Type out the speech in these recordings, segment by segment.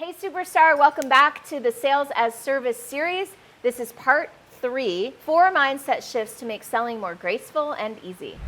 Hey Superstar, welcome back to the Sales as Service series. This is part 3, 4 mindset shifts to make selling more graceful and easy.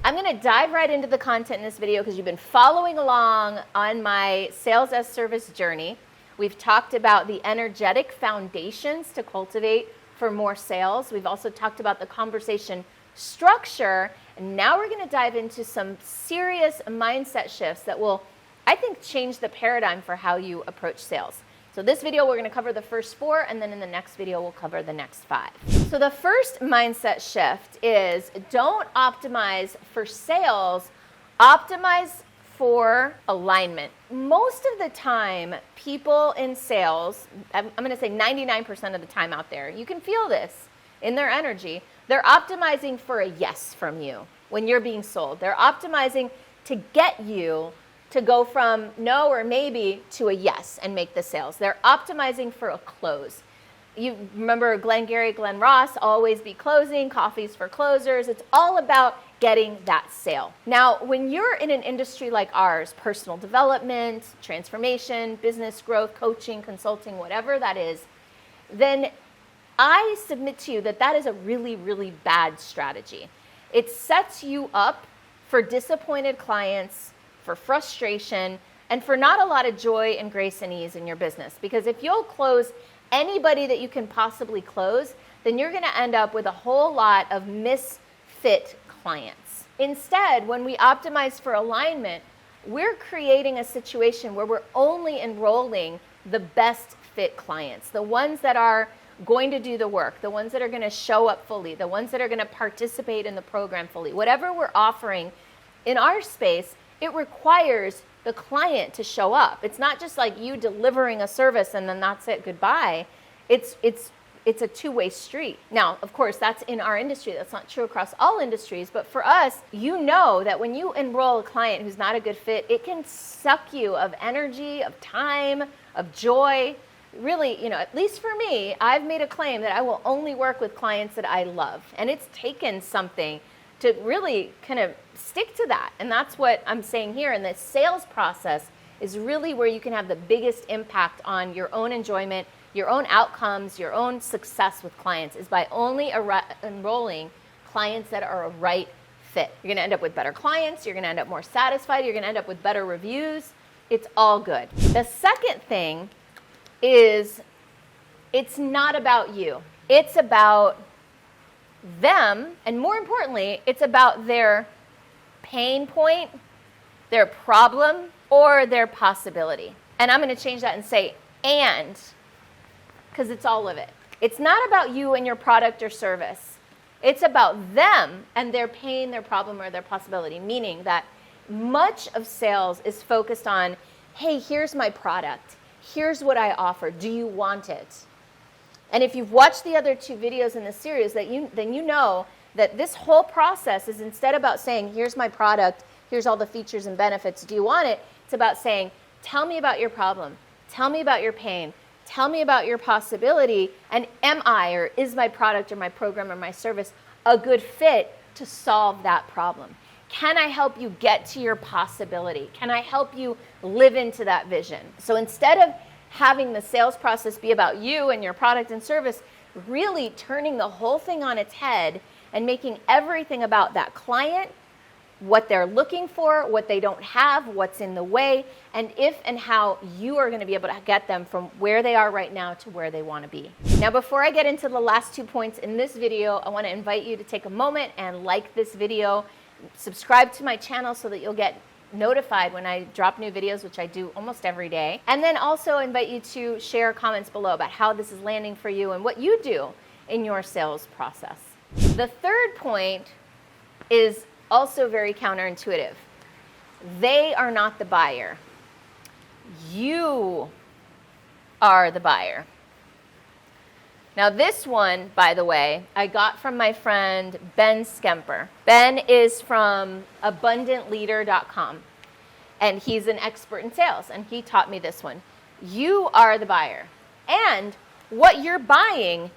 I'm going to dive right into the content in this video because you've been following along on my Sales as Service journey. We've talked about the energetic foundations to cultivate for more sales. We've also talked about the conversation structure. And now we're going to dive into some serious mindset shifts that will, I think, change the paradigm for how you approach sales. So this video, we're going to cover the first 4, and then in the next video, we'll cover the next 5. So the first mindset shift is don't optimize for sales, optimize for alignment. Most of the time, people in sales, I'm going to say 99% of the time out there, you can feel this in their energy, they're optimizing for a yes from you when you're being sold. They're optimizing to get you to go from no or maybe to a yes and make the sales. They're optimizing for a close. You remember Glenn Ross, always be closing, coffees for closers. It's all about getting that sale. Now, when you're in an industry like ours, personal development, transformation, business growth, coaching, consulting, whatever that is, then I submit to you that that is a really, really bad strategy. It sets you up for disappointed clients, for frustration, and for not a lot of joy and grace and ease in your business. Because if you'll close anybody that you can possibly close, then you're going to end up with a whole lot of misfit clients. Instead, when we optimize for alignment, we're creating a situation where we're only enrolling the best fit clients, the ones that are going to do the work, the ones that are going to show up fully, the ones that are going to participate in the program fully. Whatever we're offering in our space, it requires the client to show up. It's not just like you delivering a service and then that's it, goodbye. It's a two-way street. Now, of course, that's in our industry. That's not true across all industries. But for us, you know that when you enroll a client who's not a good fit, it can suck you of energy, of time, of joy. Really, at least for me, I've made a claim that I will only work with clients that I love. And it's taken something to really kind of stick to that. And that's what I'm saying here. And the sales process is really where you can have the biggest impact on your own enjoyment, your own outcomes, your own success with clients, is by only enrolling clients that are a right fit. You're going to end up with better clients. You're going to end up more satisfied. You're going to end up with better reviews. It's all good. The second thing is it's not about you. It's about them, and more importantly, it's about their pain point, their problem, or their possibility. And I'm going to change that and say and, because it's all of it. It's not about you and your product or service. It's about them and their pain, their problem, or their possibility, meaning that much of sales is focused on, hey, here's my product. Here's what I offer. Do you want it? And if you've watched the other 2 videos in this series, then you know that this whole process is instead about saying, here's my product, here's all the features and benefits, do you want it? It's about saying, tell me about your problem, tell me about your pain, tell me about your possibility, and am I, or is my product or my program or my service a good fit to solve that problem? Can I help you get to your possibility? Can I help you live into that vision? So instead of having the sales process be about you and your product and service, really turning the whole thing on its head and making everything about that client, what they're looking for, what they don't have, what's in the way, and if and how you are going to be able to get them from where they are right now to where they want to be. Now, before I get into the last 2 points in this video, I want to invite you to take a moment and like this video, subscribe to my channel so that you'll get notified when I drop new videos, which I do almost every day. And then also invite you to share comments below about how this is landing for you and what you do in your sales process. The third point is also very counterintuitive. They are not the buyer. You are the buyer. Now this one, by the way, I got from my friend Ben Skemper. Ben is from abundantleader.com, and he's an expert in sales, and he taught me this one. You are the buyer. And what you're buying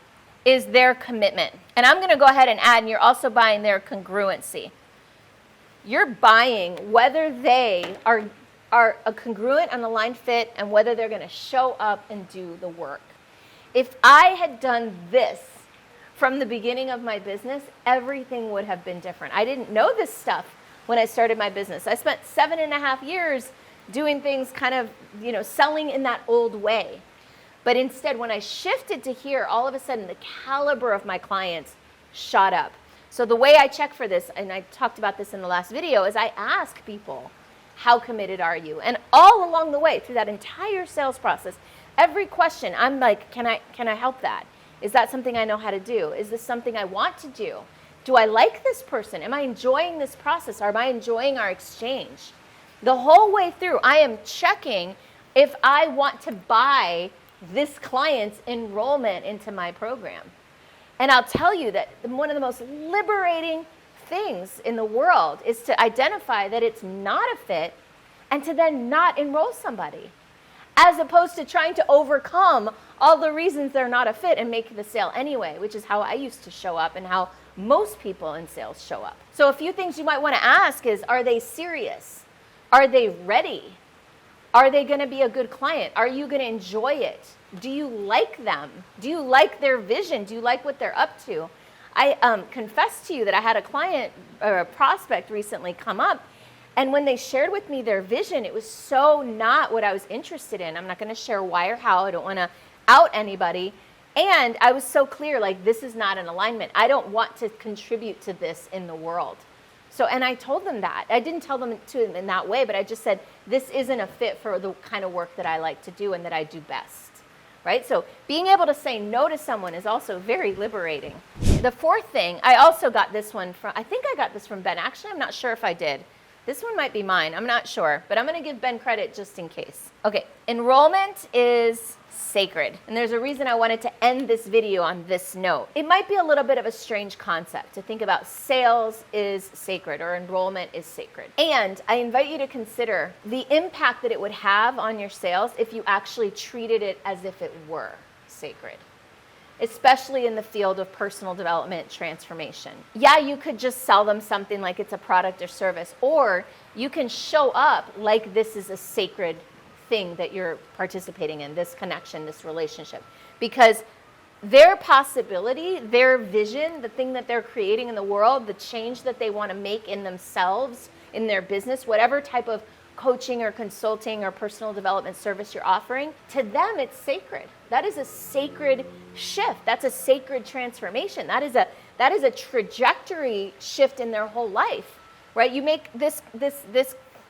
is their commitment. And I'm going to go ahead and add, and you're also buying their congruency. You're buying whether they are a congruent and aligned fit and whether they're going to show up and do the work. If I had done this from the beginning of my business, everything would have been different. I didn't know this stuff when I started my business. I spent 7.5 years doing things kind of, selling in that old way. But instead, when I shifted to here, all of a sudden the caliber of my clients shot up. So the way I check for this, and I talked about this in the last video, is I ask people, how committed are you? And all along the way, through that entire sales process, every question, I'm like, can I help that? Is that something I know how to do? Is this something I want to do? Do I like this person? Am I enjoying this process? Am I enjoying our exchange? The whole way through, I am checking if I want to buy this client's enrollment into my program. And I'll tell you that one of the most liberating things in the world is to identify that it's not a fit and to then not enroll somebody, as opposed to trying to overcome all the reasons they're not a fit and make the sale anyway, which is how I used to show up and how most people in sales show up. So a few things you might want to ask is, are they serious? Are they ready? Are they going to be a good client? Are you going to enjoy it? Do you like them? Do you like their vision? Do you like what they're up to? I confess to you that I had a client or a prospect recently come up, and when they shared with me their vision, it was so not what I was interested in. I'm not going to share why or how. I don't want to out anybody. And I was so clear, like, this is not an alignment. I don't want to contribute to this in the world. So, and I told them that. I didn't tell them to in that way, but I just said, this isn't a fit for the kind of work that I like to do and that I do best, right? So being able to say no to someone is also very liberating. The fourth thing, I also got this one from, I think I got this from Ben. Actually, I'm not sure if I did. This one might be mine. I'm not sure, but I'm going to give Ben credit just in case. Okay, enrollment is sacred. And there's a reason I wanted to end this video on this note. It might be a little bit of a strange concept to think about sales is sacred or enrollment is sacred. And I invite you to consider the impact that it would have on your sales if you actually treated it as if it were sacred, especially in the field of personal development transformation. Yeah, you could just sell them something like it's a product or service, or you can show up like this is a sacred thing that you're participating in, this connection, this relationship. Because their possibility, their vision, the thing that they're creating in the world, the change that they want to make in themselves, in their business, whatever type of coaching or consulting or personal development service you're offering, to them it's sacred. That is a sacred shift. That's a sacred transformation. That is a trajectory shift in their whole life, right? You make this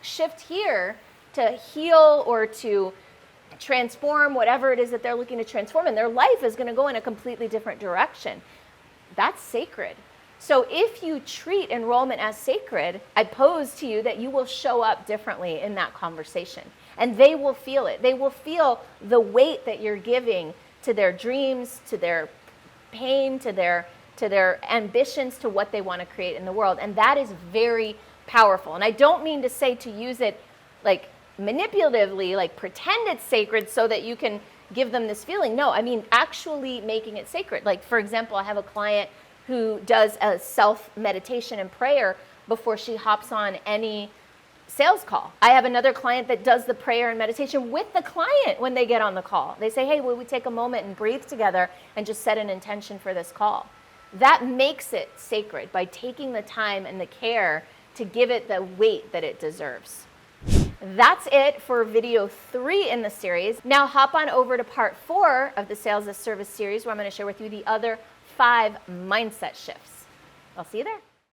shift here to heal or to transform whatever it is that they're looking to transform, and their life is going to go in a completely different direction. That's sacred. So if you treat enrollment as sacred, I pose to you that you will show up differently in that conversation, and they will feel it. They will feel the weight that you're giving to their dreams, to their pain, to their ambitions, to what they want to create in the world, and that is very powerful. And I don't mean to say to use it like manipulatively, like pretend it's sacred so that you can give them this feeling. No, I mean actually making it sacred. Like, for example, I have a client who does a self-meditation and prayer before she hops on any sales call. I have another client that does the prayer and meditation with the client when they get on the call. They say, hey, will we take a moment and breathe together and just set an intention for this call? That makes it sacred by taking the time and the care to give it the weight that it deserves. That's it for video 3 in the series. Now hop on over to part 4 of the Sales as Service series, where I'm going to share with you the other 5 mindset shifts. I'll see you there.